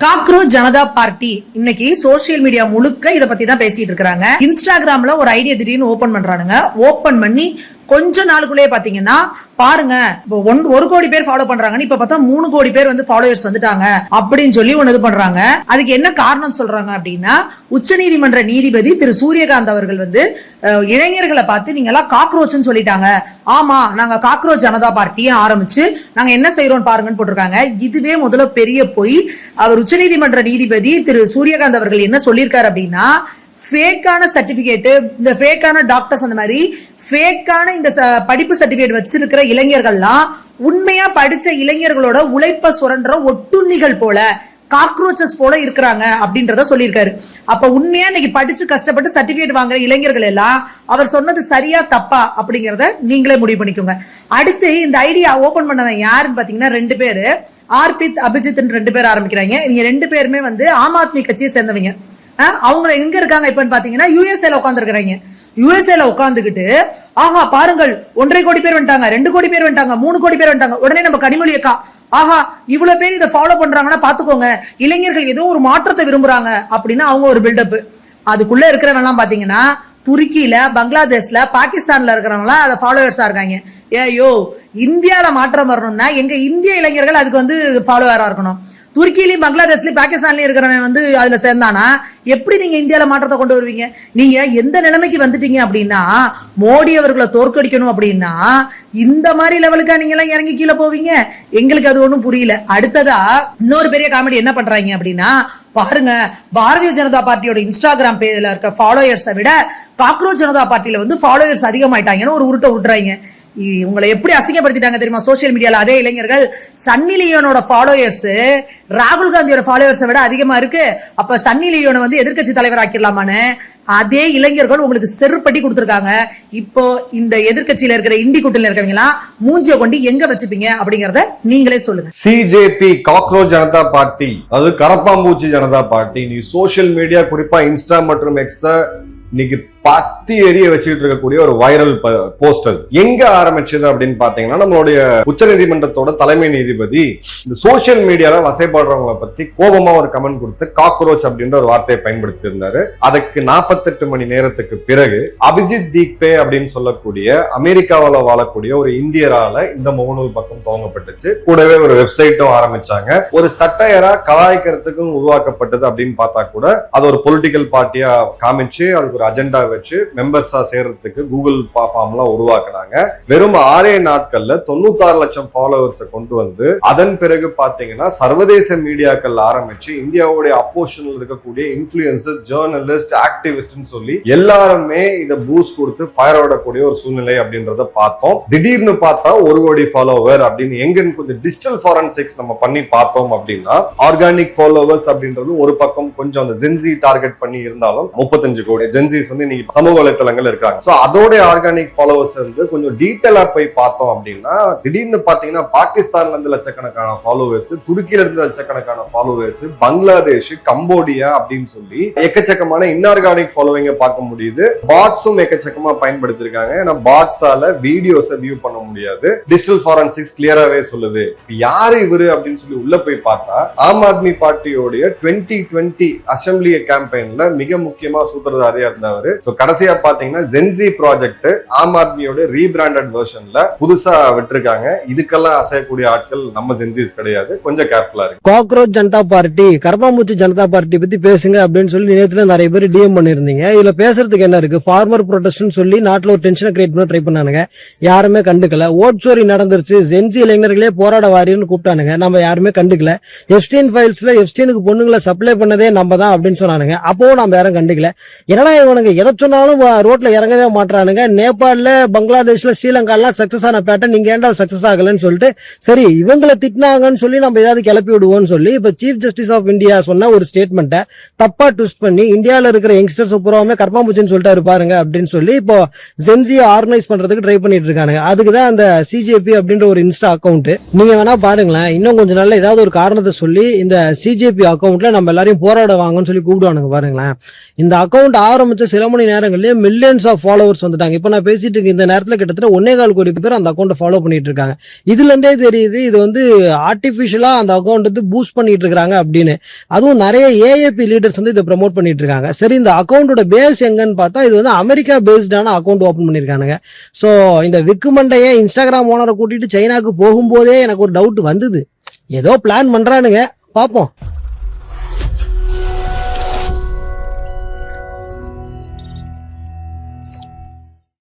Cockroach Janata party இன்னைக்கு social media முழுக்க இத பத்தி தான் பேசிட்டு இருக்காங்க. இன்ஸ்டாகிராம்ல ஒரு ஐடியா திடீர்னு ஓபன் பண்றானுங்க. ஓபன் பண்ணி கொஞ்ச நாளுக்குள்ளே பாத்தீங்கன்னா பாருங்க, இப்போ 1 கோடி பேர் ஃபாலோ பண்றாங்கன்னு இப்ப பார்த்தா 3 கோடி பேர் வந்து ஃபாலோவர்ஸ் வந்துட்டாங்க அப்படின்னு சொல்லி ஒன்னு இது பண்றாங்க. அதுக்கு என்ன காரணம் சொல்றாங்க அப்படின்னா, உச்சநீதிமன்ற நீதிபதி திரு சூரியகாந்த் அவர்கள் வந்து இளைஞர்களை பார்த்து நீங்க எல்லாம் காக்ரோச்னு சொல்லிட்டாங்க. ஆமா, நாங்க காக்ரோச் ஜனதா பார்ட்டியை ஆரம்பிச்சு நாங்க என்ன செய்யறோம் பாருங்கன்னு போட்டிருக்காங்க. இதுவே முதல்ல பெரிய போய் அவர் உச்சநீதிமன்ற நீதிபதி திரு சூரியகாந்த் அவர்கள் என்ன சொல்லியிருக்காரு அப்படின்னா, ஃபேக்கான சர்டிபிகேட், இந்த ஃபேக்கான டாக்டர்ஸ், அந்த மாதிரி ஃபேக்கான இந்த படிப்பு சர்டிபிகேட் வச்சிருக்கிற இளைஞர்கள்லாம் உண்மையா படிச்ச இளைஞர்களோட உழைப்ப சுரண்ட ஒட்டுண்ணிகள் போல, காக்ரோச்சஸ் போல இருக்கிறாங்க அப்படின்றத சொல்லியிருக்காரு. அப்ப உண்மையா இன்னைக்கு படிச்சு கஷ்டப்பட்டு சர்டிபிகேட் வாங்குற இளைஞர்கள் எல்லாம் அவர் சொன்னது சரியா தப்பா அப்படிங்கறத நீங்களே முடிவு பண்ணிக்கோங்க. அடுத்து இந்த ஐடியா ஓபன் பண்ணவன் யாருன்னு பாத்தீங்கன்னா 2 பேரு, ஆர்பித் அபிஜித் 2 பேர் ஆரம்பிக்கிறாங்க. இவங்க 2 பேருமே வந்து ஆம் ஆத்மி கட்சியை சேர்ந்தவங்க. அவங்க எங்க இருக்காங்க இப்பன்னு பாத்தீங்கன்னா யுஎஸ்ஏல உட்கார்ந்து இருக்கிறாங்க. யுஎஸ்ஏல உட்கார்ந்துகிட்டு ஆஹா பாருங்கள் 1.5 கோடி பேர் வந்துட்டாங்க, 2 கோடி பேர் வந்துட்டாங்க, 3 கோடி பேர் வந்துட்டாங்க. உடனே நம்ம கனிமொழி அக்கா ஆஹா இவ்வளவு பேர் இதை ஃபாலோ பண்றாங்கன்னா பாத்துக்கோங்க, இளைஞர்கள் ஏதோ ஒரு மாற்றத்தை விரும்புறாங்க அப்படின்னு அவங்க ஒரு பில்டப். அதுக்குள்ள இருக்கிறவங்க எல்லாம் பாத்தீங்கன்னா துருக்கியில, பங்களாதேஷ்ல, பாகிஸ்தான்ல இருக்கிறவங்க அதை ஃபாலோவர்ஸா இருக்காங்க. ஏயோ, இந்தியாவில மாற்றம் வரணும்னா எங்க இந்திய இளைஞர்கள் அதுக்கு வந்து ஃபாலோவரா இருக்கணும். துருக்கியிலையும் பங்களாதேஷ்லயும் பாகிஸ்தான்லயும் இருக்கிறவன் வந்து அதுல சேர்ந்தானா எப்படி நீங்க இந்தியாவில மாற்றத்தை கொண்டு வருவீங்க? நீங்க எந்த நிலைமைக்கு வந்துட்டீங்க அப்படின்னா, மோடி அவர்களை தோற்கடிக்கணும் அப்படின்னா இந்த மாதிரி லெவலுக்கா நீங்க எல்லாம் இறங்கி கீழே போவீங்க? எங்களுக்கு அது ஒண்ணும் புரியல. அடுத்ததா இன்னொரு பெரிய காமெடி என்ன பண்றாங்க அப்படின்னா, பாருங்க, பாரதிய ஜனதா பார்ட்டியோட இன்ஸ்டாகிராம் பேஜ்ல இருக்க ஃபாலோயர்ஸை விட காக்ரோச் ஜனதா பார்ட்டியில வந்து ஃபாலோயர்ஸ் அதிகமாயிட்டாங்கன்னு ஒரு உருட்டை விட்டுறாங்க. உங்களை எப்படி அசிங்கப்படுத்திட்டாங்க தெரியுமா சோசியல் மீடியால? அதே இளைஞர்கள் சன்னி லியோனோட ஃபாலோயர்ஸ் ராகுல் காந்தியோட ஃபாலோயர்ஸை விட அதிகமா இருக்கு. அப்ப சன்னி லியோனை வந்து எதிர்கட்சி தலைவர் ஆக்கிடலாமான்னு அதே இளைஞர்கள் உங்களுக்கு செருப்படி கொடுத்திருக்காங்க. இப்போ இந்த எதிர்கட்சியில இருக்கிற இண்டி கூட்டணியில இருக்கவங்களா மூஞ்சிய கொண்டு எங்க வச்சுப்பீங்க அப்படிங்கறத நீங்களே சொல்லுங்க. சிஜேபி காக்ரோச் ஜனதா பார்ட்டி, அது கரப்பாம்பூச்சி ஜனதா பார்ட்டி, நீ சோசியல் மீடியா குறிப்பா இன்ஸ்டா மற்றும் எக்ஸ இன்னைக்கு பத்தி எரிய வச்சுட்டு இருக்கக்கூடிய ஒரு வைரல் போஸ்டர் எங்க ஆரம்பிச்சது அப்படின்னு பாத்தீங்கன்னா, நம்மளுடைய உச்சநீதிமன்றத்தோட தலைமை நீதிபதி இந்த சோசியல் மீடியால வசைப்படுறவங்களை பத்தி கோபமா ஒரு கமெண்ட் கொடுத்து காக்ரோச் அப்படின்ற ஒரு வார்த்தையை பயன்படுத்தி இருந்தாரு. அதுக்கு 48 மணி நேரத்துக்கு பிறகு அபிஜித் தீக்பே அப்படின்னு சொல்லக்கூடிய அமெரிக்காவில வாழக்கூடிய ஒரு இந்தியரால இந்த முகநூல் பக்கம் துவங்கப்பட்டுச்சு. கூடவே ஒரு வெப்சைட்டும் ஆரம்பிச்சாங்க. ஒரு சட்டையரா கலாய்க்கிறதுக்கும் உருவாக்கப்பட்டது அப்படின்னு பார்த்தா கூட அது ஒரு பொலிட்டிக்கல் பார்ட்டியா காமிச்சு அதுக்கு ஒரு அஜெண்டா வச்சு மெம்பர்ஸா சேர்றதுக்கு கூகுள் ஃபார்ம்லாம் உருவாக்குனாங்க. வெறும் 6 நாட்கள்ல 96 லட்சம் ஃபாலோவர்ஸை கொண்டு வந்து அதன் பிறகு பாத்தீங்கன்னா சர்வதேச மீடியாக்கள் ஆரம்பிச்சு இந்தியாவுடைய அப்போசிஷன்ல இருக்கக்கூடிய இன்ஃபுளுசர்ஸ், ஜேர்னலிஸ்ட், ஆக்டிவிஸ்ட்னு சொல்லி எல்லாருமே இதை பூஸ்ட் கொடுத்து ஃபயர் ஓடக்கூடிய ஒரு சூழ்நிலை அப்படின்றத பார்த்தோம். திடீர்னு பார்த்தா 1 கோடி ஃபாலோவர் அப்படின்னு எங்கன்னு கொஞ்சம் டிஜிட்டல் ஃபாரன்சிக்ஸ் நம்ம பண்ணி பார்த்தோம் அப்படின்னா, ஆர்கானிக் ஃபாலோவர்ஸ் அப்படின்றது ஒரு பக்கம் கொஞ்சம் அந்த ஜென்சி டார்கெட் பண்ணி இருந்தாலும் 35 கோடி ஜென்சிஸ் வந்து இன்னைக்கு சமூக வலைத்தளங்கள் இருக்காங்க. சோ அதோட ஆர்கானிக் ஃபாலோவர்ஸ் வந்து கொஞ்சம் டீடைலா போய் பார்த்தோம் அப்படின்னா, திடீர்னு பாத்தீங்கன்னா பாகிஸ்தான்ல இருந்து லட்சக்கணக்கான ஃபாலோவர்ஸ், துருக்கியில இருந்து லட்சக்கணக்கான ஃபாலோவர்ஸ், பங்களாதேஷ், கம்போடியா அப்படின்னு சொல்லி எக்கச்சக்கமான இன்ஆர்கானிக் ஃபாலோவிங்க பார்க்க முடியுது. பாட்ஸும் எக்கச்சக்கமா பயன்படுத்திருக்காங்க. ஏன்னா பாட்ஸால வீடியோஸ் வியூ பண்ண முடியாது. டிஜிட்டல் ஃபாரன்சிக்ஸ் கிளியராவே சொல்லுது. யாரு இவரு அப்படின்னு சொல்லி உள்ள போய் பார்த்தா, ஆம் ஆத்மி பார்ட்டியோடைய 2020 அசெம்பிளி கேம்பெயின்ல மிக முக்கியமா சூத்திரதாரியா இருந்தவர். கடைசியா பாத்தீங்கன்னா ஜென்சி ப்ராஜெக்ட் ஆம் ஆத்மியோட ரீபிராண்டட் வெர்ஷன்ல புதுசா விட்டுருக்காங்க. இதுக்கெல்லாம் அசையக்கூடிய ஆட்கள் நம்ம ஜென்சிஸ் கிடையாது. கொஞ்சம் கேர்ஃபுல்லா இருக்கு. காக்ரோச் ஜனதா பார்ட்டி, கரப்பாம்பூச்சி ஜனதா பார்ட்டி பத்தி பேசுங்க அப்படின்னு சொல்லி நேத்துல நிறைய பேர் டிஎம் பண்ணிருந்தீங்க. இதுல பேசுறதுக்கு என்ன இருக்கு? ஃபார்மர் ப்ரொடெஸ்ட்னு சொல்லி நாட்டுல ஒரு டென்ஷனை கிரியேட் பண்ண ட்ரை பண்ணானுங்க. யாருமே கண்டுக்கல. ஓட் சோரி நடந்துருச்சு, ஜென்சி இளைஞர்களே போராட வாரின்னு கூப்பிட்டானுங்க. நம்ம யாருமே கண்டுக்கல. எப்ஸ்டீன் ஃபைல்ஸ்ல எப்ஸ்டீனுக்கு பொண்ணுங்களை சப்ளை பண்ணதே நம்ம தான் அப்படின்னு சொன்னானுங்க. அப்பவும் நம்ம யாரும் கண்டுக்கல. என்னடா இவனுங்க எதை சொன்னாலும் ரோட்ல இறங்கவே மாட்டானுங்க. நேபாள்ல, பங்களாதேஷ்ல, ஸ்ரீலங்காலாம் சக்சஸ் ஆன பேட்டர்ன் நீங்க ஏன்டா சக்சஸ் ஆகலன்னு சொல்லிட்டு சரி இவங்களை திட்டினாங்கன்னு சொல்லி நம்ம ஏதாவது கிளப்பி விடுவோம்னு சொல்லி இப்ப சீஃப் ஜஸ்டிஸ் ஆஃப் இந்தியா சொன்ன ஒரு ஸ்டேட்மெண்ட்டை தப்பா ட்விஸ்ட் பண்ணி இந்தியாவில இருக்கிற யங்ஸ்டர்ஸ் பூராவுமே கர்ப்பாம்பூச்சின்னு சொல்லிட்டு பாருங்க அப்படின்னு சொல்லி இப்போ ஜென்சியை ஆர்கனைஸ் பண்றதுக்கு ட்ரை பண்ணிட்டு இருக்காங்க. அதுக்குதான் அந்த சிஜேபி அப்படின்ற ஒரு இன்ஸ்டா அக்கௌண்ட். நீங்க வேணா பாருங்களேன். இன்னும் கொஞ்ச நாள்ல ஏதாவது ஒரு காரணத்தை சொல்லி இந்த சிஜேபி அக்கௌண்ட்ல நம்ம எல்லாரையும் போராட வாங்கன்னு சொல்லி கூப்பிடுவானுங்க. பாருங்களேன், இந்த அக்கௌண்ட் ஆரம்பிச்ச சில மணி நேரங்களிலேயே மில்லியன்ஸ் ஆஃப் ஃபாலோவர்ஸ் வந்துட்டாங்க. இப்போ நான் பேசிட்டு இருக்க இந்த நேரத்தில் கிட்டத்தட்ட 1.25 கோடி பேர் அந்த அக்கௌண்ட்டை ஃபாலோ பண்ணிட்டு இருக்காங்க. இதுல இருந்தே தெரியுது இது வந்து ஆர்டிபிஷியலா அந்த அக்கௌண்ட் வந்து பூஸ்ட் பண்ணிட்டு இருக்காங்க அப்படின்னு. அதுவும் நிறைய ஏஏபி லீடர்ஸ் வந்து இதை ப்ரமோட் பண்ணிட்டு இருக்காங்க. சரி, இந்த அக்கௌண்டோட பேஸ் எங்கன்னு பார்த்தா இது வந்து அமெரிக்கா பேஸ்டான அக்கௌண்ட் ஓபன் பண்ணிருக்கானுங்க. ஸோ இந்த விக்கு மண்டையை இன்ஸ்டாகிராம் ஓனரை கூட்டிட்டு சைனாக்கு போகும்போதே எனக்கு ஒரு டவுட் வந்தது. ஏதோ பிளான் பண்றானுங்க, பார்ப்போம்.